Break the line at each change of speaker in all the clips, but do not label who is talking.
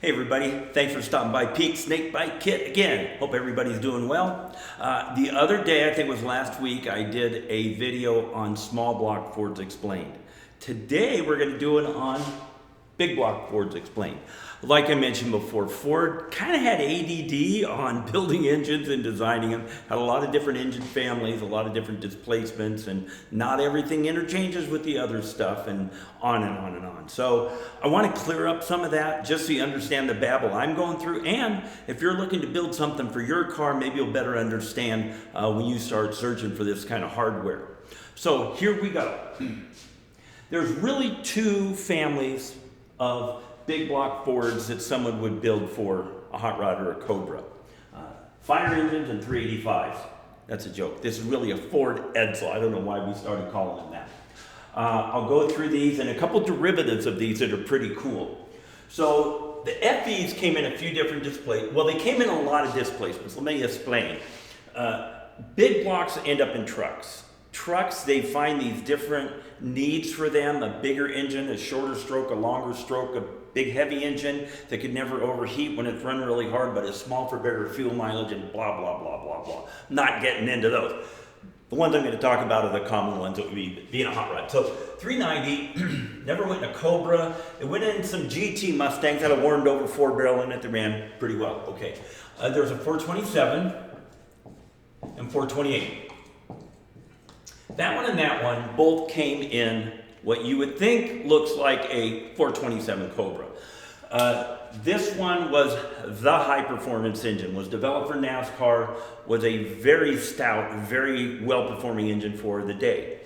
Hey everybody, thanks for stopping by Peak Snake Bite Kit again. Hope everybody's doing well. The other day, I think it was last week, I did a video on small block Fords Explained. Today we're going to do it on big block Fords Explained. Like I mentioned before, Ford kind of had ADD on building engines and designing them. Had a lot of different engine families, a lot of different displacements, and not everything interchanges with the other stuff, and on and on and on. So I want to clear up some of that just so you understand the babble I'm going through. And if you're looking to build something for your car, maybe you'll better understand when you start searching for this kind of hardware. So here we go. There's really two families of big block Fords that someone would build for a hot rod or a Cobra. Fire engines and 385s. That's a joke. This is really a Ford Edsel. I don't know why we started calling them that. I'll go through these and a couple derivatives of these that are pretty cool. So the FEs came in a few different displacements. Well, they came in a lot of displacements. Let me explain. Big blocks end up in trucks. Trucks, they find these different needs for them, a bigger engine, a shorter stroke, a longer stroke, a big heavy engine that could never overheat when it's run really hard, but it's small for better fuel mileage and blah, blah, blah, blah, blah. Not getting into those. The ones I'm going to talk about are the common ones that would be being a hot rod. So 390, never went in a Cobra. It went in some GT Mustangs, had a warmed over 4-barrel in it that ran pretty well. Okay, there's a 427 and 428. That one and that one both came in what you would think looks like a 427 Cobra. This one was the high performance engine, was developed for NASCAR, was a very stout, very well performing engine for the day.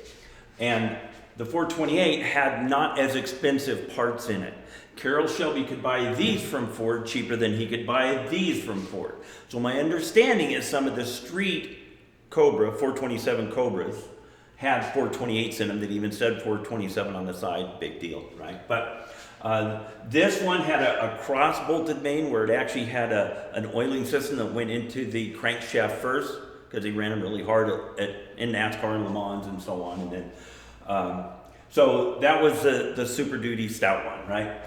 And the 428 had not as expensive parts in it. Carroll Shelby could buy these from Ford cheaper than he could buy these from Ford. So my understanding is some of the street Cobra, 427 Cobras, had 428s in them that even said 427 on the side. Big deal, right? But this one had a cross-bolted main where it actually had an oiling system that went into the crankshaft first, because they ran them really hard in NASCAR and Le Mans and so on. And then, so that was the Super Duty stout one, right?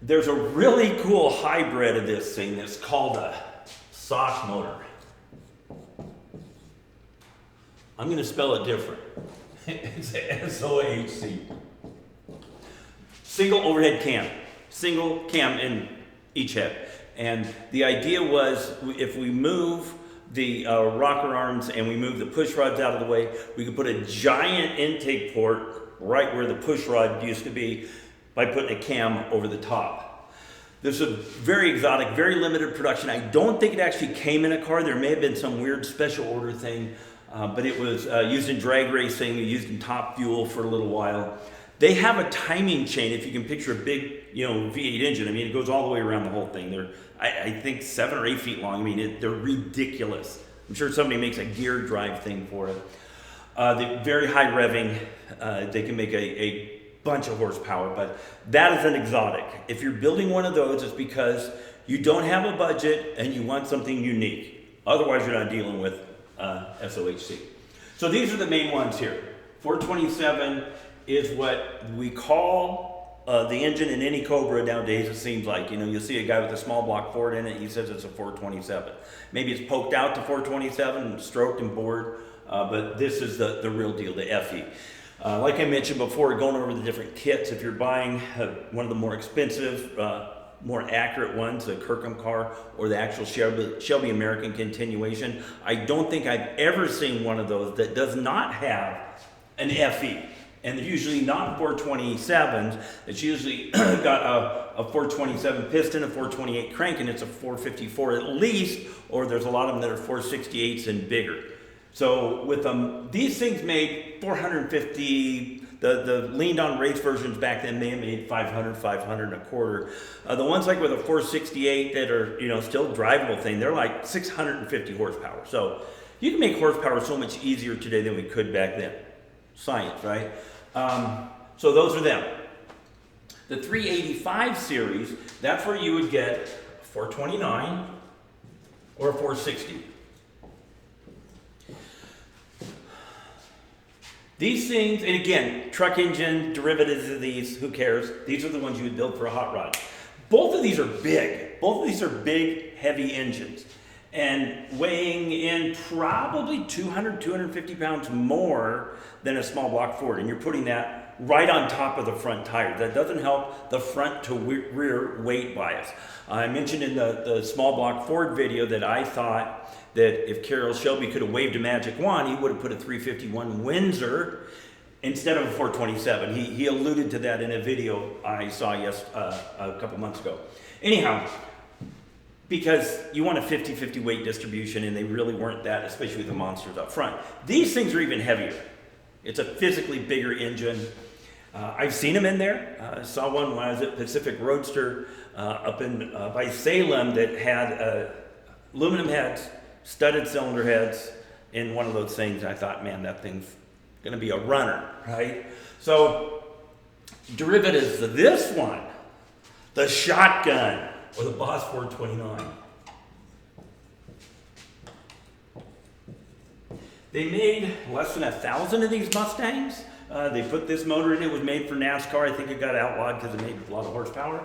There's a really cool hybrid of this thing that's called a SOC motor. I'm going to spell it different. It's SOHC. Single overhead cam. Single cam in each head. And the idea was if we move the rocker arms and we move the push rods out of the way, we could put a giant intake port right where the push rod used to be by putting a cam over the top. This is a very exotic, very limited production. I don't think it actually came in a car. There may have been some weird special order thing. But it was used in drag racing, used in Top Fuel for a little while. They have a timing chain, if you can picture a big, V8 engine. I mean, it goes all the way around the whole thing. They're, I think, 7 or 8 feet long. I mean, they're ridiculous. I'm sure somebody makes a gear drive thing for it. They're very high revving. They can make a bunch of horsepower, but that is an exotic. If you're building one of those, it's because you don't have a budget and you want something unique. Otherwise, you're not dealing with SOHC. So these are the main ones here. 427 is what we call the engine in any Cobra nowadays, it seems like. You'll see a guy with a small block Ford in it, he says it's a 427. Maybe it's poked out to 427 and stroked and bored, but this is the real deal, the FE. Like I mentioned before, going over the different kits, if you're buying one of the more expensive, more accurate ones, the Kirkham car or the actual Shelby American continuation, I don't think I've ever seen one of those that does not have an FE. And they're usually not 427s. It's usually got a 427 piston, a 428 crank, and it's a 454 at least, or there's a lot of them that are 468s and bigger. So with these things made 450. The leaned on race versions back then may have made 500, 500 and a quarter. The ones like with a 468 that are, still drivable thing, they're like 650 horsepower. So you can make horsepower so much easier today than we could back then. Science, right? So those are them. The 385 series, that's where you would get a 429 or a 460. These things, and again, truck engine, derivatives of these, who cares? These are the ones you would build for a hot rod. Both of these are big. Both of these are big, heavy engines. And weighing in probably 200, 250 pounds more than a small block Ford. And you're putting that right on top of the front tire. That doesn't help the front to rear weight bias. I mentioned in the small block Ford video that I thought that if Carroll Shelby could have waved a magic wand, he would have put a 351 Windsor instead of a 427. He alluded to that in a video I saw a couple months ago. Anyhow, because you want a 50-50 weight distribution, and they really weren't that, especially with the monsters up front. These things are even heavier. It's a physically bigger engine. I've seen them in there. I saw one when I was at Pacific Roadster up in by Salem that had aluminum heads, studded cylinder heads, in one of those things. I thought, man, that thing's gonna be a runner, right? So derivatives of this one, the shotgun, or the Boss 429. They made less than 1,000 of these Mustangs. They put this motor in. It was made for NASCAR. I think it got outlawed because it made a lot of horsepower.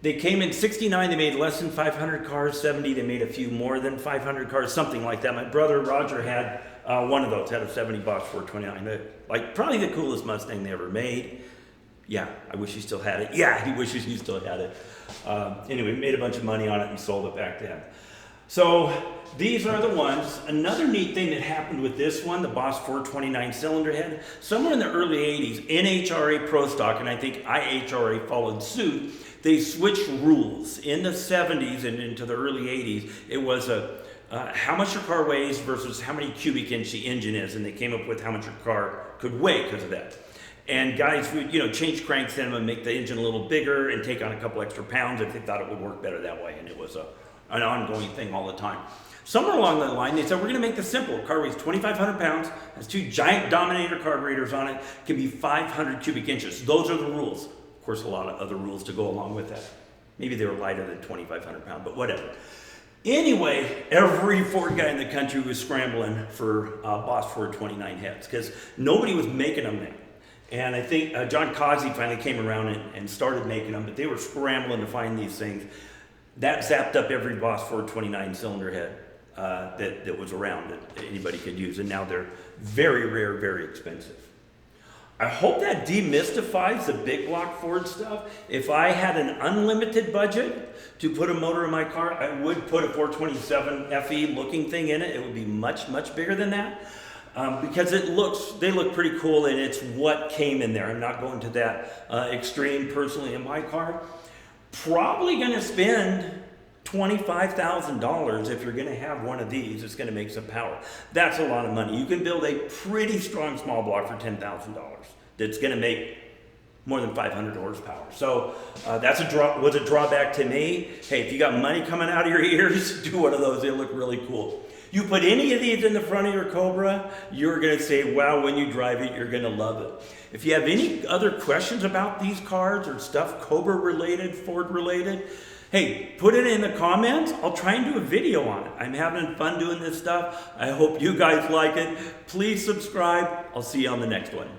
They came in 69. They made less than 500 cars. 70. They made a few more than 500 cars, something like that. My brother Roger had one of those. Had a 70 Boss 429. Like probably the coolest Mustang they ever made. Yeah, I wish he still had it. Yeah, he wishes he still had it. Anyway, made a bunch of money on it and sold it back then. So these are the ones. Another neat thing that happened with this one, the Boss 429 cylinder head, somewhere in the early 80s, NHRA Pro Stock, and I think IHRA followed suit, they switched rules. In the 70s and into the early 80s, it was how much your car weighs versus how many cubic inch the engine is, and they came up with how much your car could weigh because of that. And guys would, change cranks in them and make the engine a little bigger and take on a couple extra pounds if they thought it would work better that way. And it was an ongoing thing all the time. Somewhere along the line, they said, we're going to make this simple. A car weighs 2,500 pounds, has two giant Dominator carburetors on it, can be 500 cubic inches. Those are the rules. Of course, a lot of other rules to go along with that. Maybe they were lighter than 2,500 pounds, but whatever. Anyway, every Ford guy in the country was scrambling for Boss 429 heads because nobody was making them then. And I think John Causey finally came around and started making them, but they were scrambling to find these things. That zapped up every Boss 429 cylinder head that was around that anybody could use, and now they're very rare, very expensive. I hope that demystifies the big block Ford stuff. If I had an unlimited budget to put a motor in my car, I would put a 427 FE looking thing in it. It would be much, much bigger than that. Because they look pretty cool, and it's what came in there. I'm not going to that extreme personally in my car. Probably going to spend $25,000 if you're going to have one of these. It's going to make some power. That's a lot of money. You can build a pretty strong small block for $10,000 that's going to make more than 500 horsepower. So that's was a drawback to me. Hey, if you got money coming out of your ears, do one of those. They look really cool. You put any of these in the front of your Cobra, you're going to say, wow, when you drive it, you're going to love it. If you have any other questions about these cars or stuff Cobra related, Ford related, hey, put it in the comments. I'll try and do a video on it. I'm having fun doing this stuff. I hope you guys like it. Please subscribe. I'll see you on the next one.